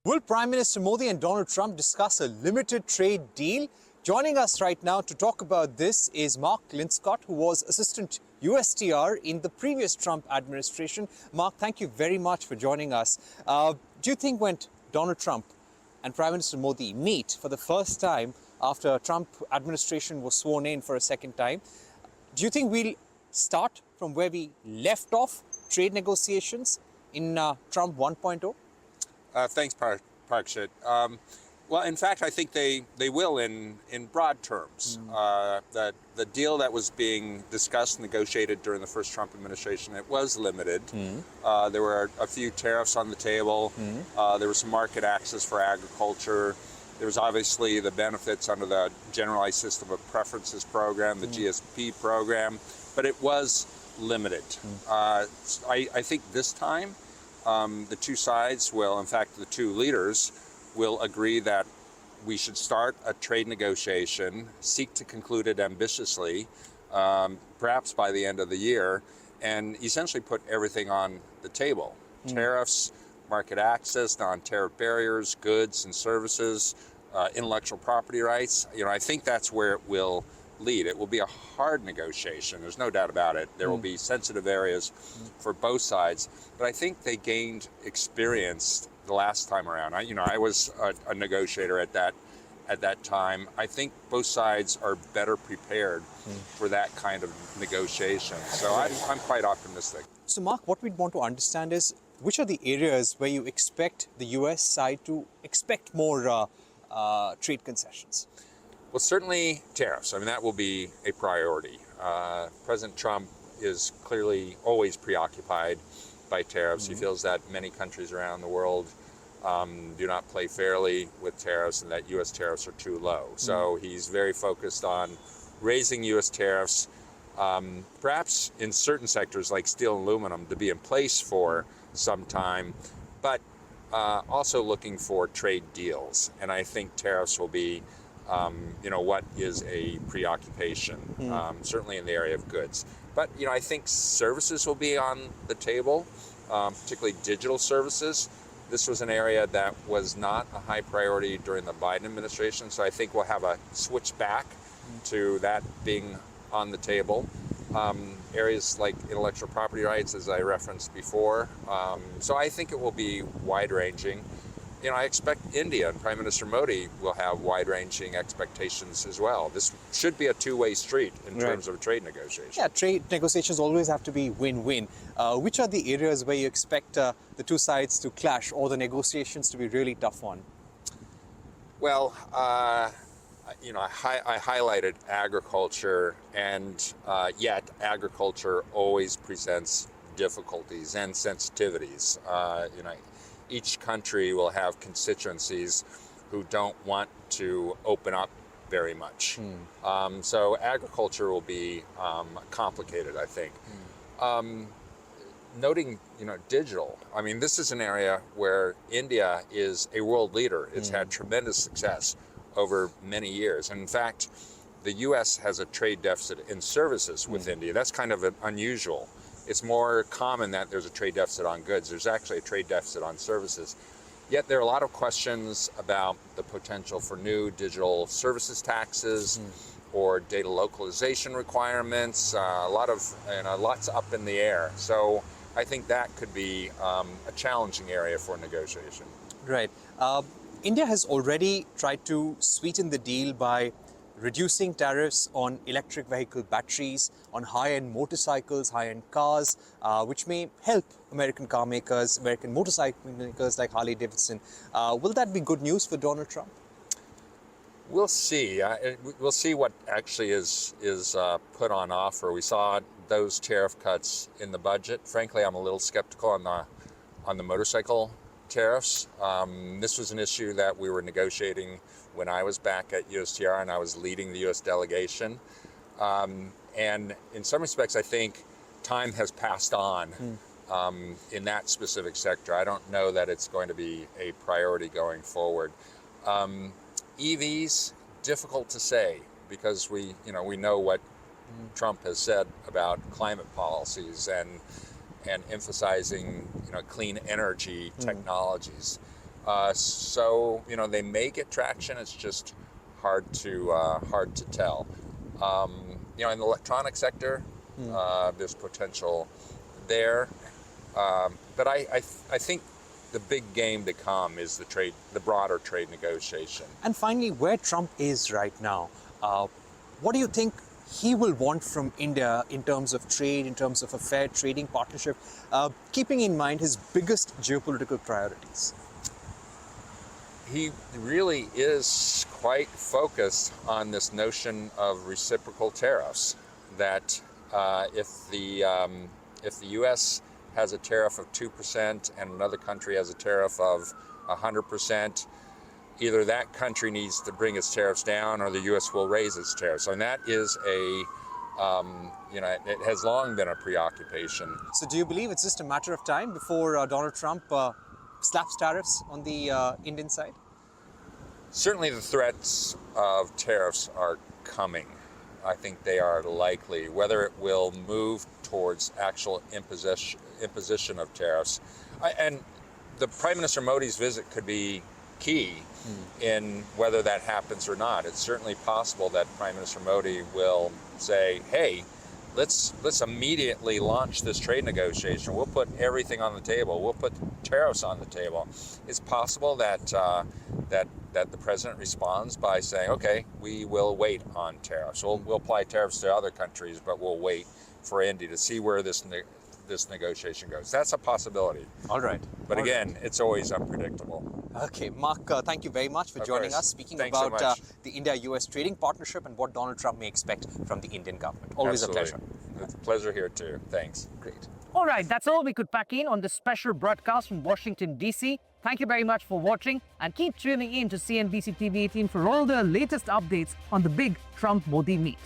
Will Prime Minister Modi and Donald Trump discuss a limited trade deal? Joining us right now to talk about this is Mark Linscott, who was Assistant USTR in the previous Trump administration. Mark, thank you very much for joining us. Do you think when Donald Trump and Prime Minister Modi meet for the first time after Trump administration was sworn in for a second time, do you think we'll start from where we left off, trade negotiations in Trump 1.0? Thanks, Parikshit. Well, in fact, I think they will in broad terms. The deal that was being discussed, negotiated during the first Trump administration, it was limited. There were a few tariffs on the table. There was some market access for agriculture. There was obviously the benefits under the Generalized System of Preferences program, the GSP program, but it was limited. I think this time, the two sides will, in fact, the two leaders will agree that we should start a trade negotiation, seek to conclude it ambitiously, perhaps by the end of the year, and essentially put everything on the table. Tariffs, market access, non-tariff barriers, goods and services, intellectual property rights. I think that's where it will lead. It will be a hard negotiation. There's no doubt about it. There will be sensitive areas for both sides, but I think they gained experience the last time around. I was a negotiator at that time. I think both sides are better prepared for that kind of negotiation. So I'm quite optimistic. So Mark, what we'd want to understand is which are the areas where you expect the US side to expect more trade concessions? Well, certainly tariffs. That will be a priority. President Trump is clearly always preoccupied by tariffs. He feels that many countries around the world do not play fairly with tariffs and that U.S. tariffs are too low. So he's very focused on raising U.S. tariffs, perhaps in certain sectors like steel and aluminum to be in place for some time, but also looking for trade deals. And I think tariffs will be what is a preoccupation, certainly in the area of goods. But, I think services will be on the table, particularly digital services. This was an area that was not a high priority during the Biden administration, so I think we'll have a switch back to that being on the table. Areas like intellectual property rights, as I referenced before. So I think it will be wide-ranging. I expect India and Prime Minister Modi will have wide-ranging expectations as well. This should be a two-way street in terms of trade negotiations. Yeah, trade negotiations always have to be win-win. Which are the areas where you expect the two sides to clash or the negotiations to be really tough on? Well, I highlighted agriculture, and yet agriculture always presents difficulties and sensitivities. Each country will have constituencies who don't want to open up very much. So agriculture will be complicated, I think. Noting, digital, this is an area where India is a world leader. It's had tremendous success over many years. And in fact, the U.S. has a trade deficit in services with India. That's kind of unusual. It's more common that there's a trade deficit on goods. There's actually a trade deficit on services. Yet there are a lot of questions about the potential for new digital services taxes or data localization requirements. Lots up in the air. So I think that could be a challenging area for negotiation. Right. India has already tried to sweeten the deal by reducing tariffs on electric vehicle batteries, on high-end motorcycles, high-end cars, which may help American car makers, American motorcycle makers like Harley Davidson. Will that be good news for Donald Trump? We'll see. We'll see what actually is put on offer. We saw those tariff cuts in the budget. Frankly, I'm a little skeptical on the motorcycle tariffs. This was an issue that we were negotiating when I was back at USTR and I was leading the U.S. delegation. And in some respects, I think time has passed on in that specific sector. I don't know that it's going to be a priority going forward. EVs, difficult to say because we know what Trump has said about climate policies and emphasizing clean energy technologies. So they may get traction. It's just hard to tell. In the electronic sector, there's potential there, but I think the big game to come is the broader trade negotiation. And finally, where Trump is right now, what do you think he will want from India in terms of trade, in terms of a fair trading partnership, keeping in mind his biggest geopolitical priorities? He really is quite focused on this notion of reciprocal tariffs, that if the U.S. has a tariff of 2% and another country has a tariff of 100%, either that country needs to bring its tariffs down or the U.S. will raise its tariffs. And that is it has long been a preoccupation. So do you believe it's just a matter of time before Donald Trump slaps tariffs on the Indian side? Certainly the threats of tariffs are coming. I think they are likely. Whether it will move towards actual imposition of tariffs. And the Prime Minister Modi's visit could be key in whether that happens or not. It's certainly possible that Prime Minister Modi will say, hey, let's immediately launch this trade negotiation. We'll put everything on the table. We'll put tariffs on the table. It's possible that the president responds by saying, okay, we will wait on tariffs. We'll apply tariffs to other countries, but we'll wait for India to see where this negotiation goes. That's a possibility. All right. But again, it's always unpredictable. Okay, Mark, thank you very much for joining us, speaking Thanks about so much. the India-US trading partnership and what Donald Trump may expect from the Indian government. Always Absolutely. a pleasure. It's a pleasure here too. Thanks. Great. All right, that's all we could pack in on this special broadcast from Washington, D.C. Thank you very much for watching and keep tuning in to CNBC-TV18 for all the latest updates on the big Trump-Modi meet.